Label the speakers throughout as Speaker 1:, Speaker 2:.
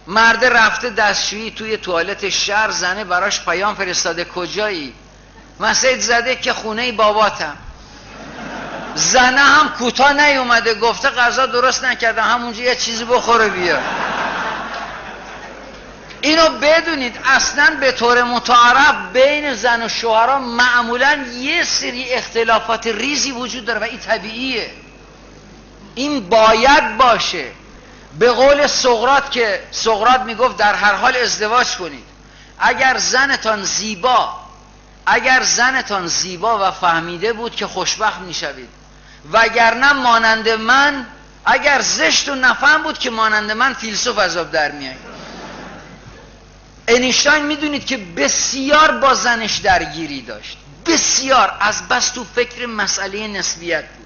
Speaker 1: مرد رفته دستشویی توی توالت شهر، زنه براش پیام فرستاده کجایی؟ مسجد زده که خونه باباتم. زنه هم کوتاه نیومده، گفته غذا درست نکردم، همونجا یه چیزی بخوره بیا. اینو بدونید اصلا به طور متعارف بین زن و شوهرها معمولا یه سری اختلافات ریزی وجود داره و این طبیعیه، این باید باشه. به قول سقراط که سقراط میگفت در هر حال ازدواج کنید. اگر زنتان زیبا و فهمیده بود که خوشبخت میشوید، وگرنه مانند من، اگر زشت و نفهم بود که مانند من فیلسوف عذاب در میایید. اینشتین میدونید که بسیار با زنش درگیری داشت، بسیار، از بس تو فکر مسئله نسبیت بود.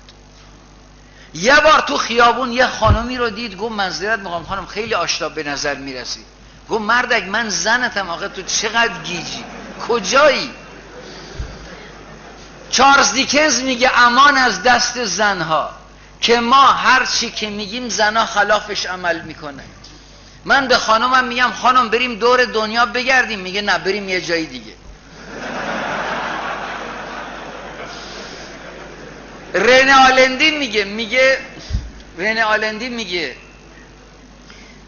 Speaker 1: یه بار تو خیابون یه خانمی رو دید، گفت معذرت میخوام خانم خیلی آشنا به نظر میرسی. گفت مردک من زنتم، آخه تو چقدر گیجی، کجایی؟ چارلز دیکنز میگه امان از دست زنها که ما هر چی که میگیم زنها خلافش عمل میکنه. من به خانمم میگم خانم بریم دور دنیا بگردیم، میگه نه بریم یه جایی دیگه. رنه آلندی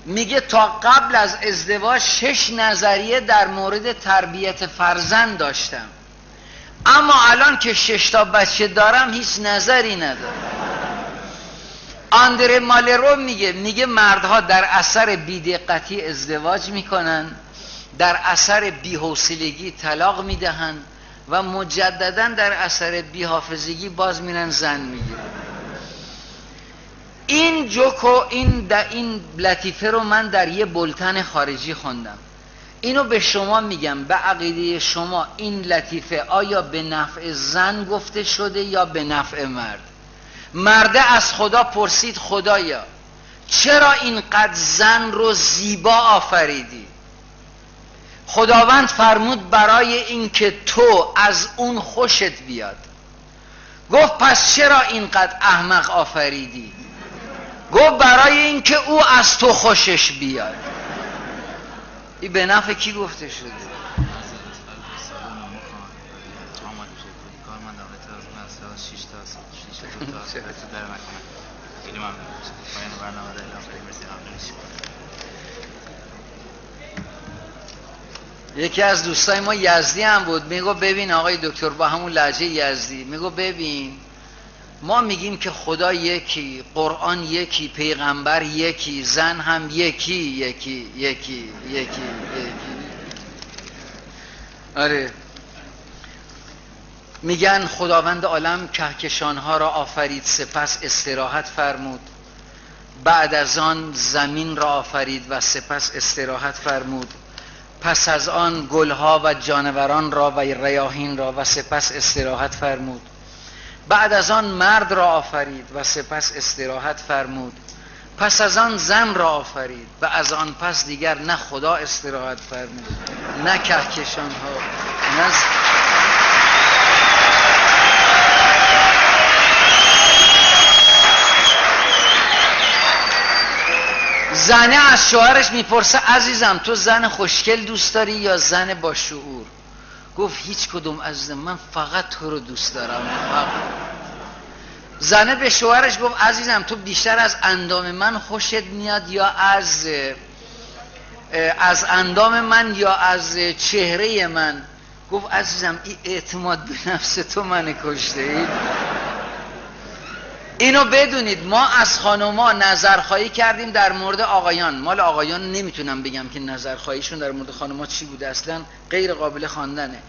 Speaker 1: میگه تا قبل از ازدواج 6 نظریه در مورد تربیت فرزند داشتم، اما الان که 6 تا بچه دارم هیچ نظری ندارم. آندره مالرو میگه مردها در اثر بی‌دقتی ازدواج میکنن، در اثر بی‌حوصلگی طلاق میدهن و مجددا در اثر بی‌حافظگی باز میرن زن میگیرن. این جوکو این لطیفه رو من در یه بولتن خارجی خوندم. اینو به شما میگم، به عقیده شما این لطیفه آیا به نفع زن گفته شده یا به نفع مرد؟ مرده از خدا پرسید خدایا چرا اینقدر زن رو زیبا آفریدی؟ خداوند فرمود برای اینکه تو از اون خوشت بیاد. گفت پس چرا اینقدر احمق آفریدی؟ گفت برای اینکه او از تو خوشش بیاد. این به نفع کی گفته شده؟ یکی از دوستای ما یزدی هم بود، میگو ببین آقای دکتر با همون لهجه یزدی، میگو ببین ما میگیم که خدا یکی، قرآن یکی، پیغمبر یکی، زن هم یکی. آره میگن خداوند عالم کهکشانها را آفرید سپس استراحت فرمود، بعد از آن زمین را آفرید و سپس استراحت فرمود، پس از آن گلها و جانوران را و ریاحین را و سپس استراحت فرمود، بعد از آن مرد را آفرید و سپس استراحت فرمود، پس از آن زن را آفرید و از آن پس دیگر نه خدا استراحت فرمود نه کهکشانها نه زنه از شوهرش میپرسه عزیزم تو زن خوشگل دوست داری یا زن با شعور؟ گفت هیچ کدوم عزیزم، من فقط تو رو دوست دارم. زنه به شوهرش گفت عزیزم تو بیشتر از اندام من خوشت میاد یا از اندام من یا از چهره من؟ گفت عزیزم این اعتماد به نفس تو من کشته. اینو بدونید ما از خانوما نظرخواهی کردیم در مورد آقایان. مال آقایان نمیتونم بگم که نظرخواهیشون در مورد خانوما چی بوده، اصلا غیر قابل خواندنه.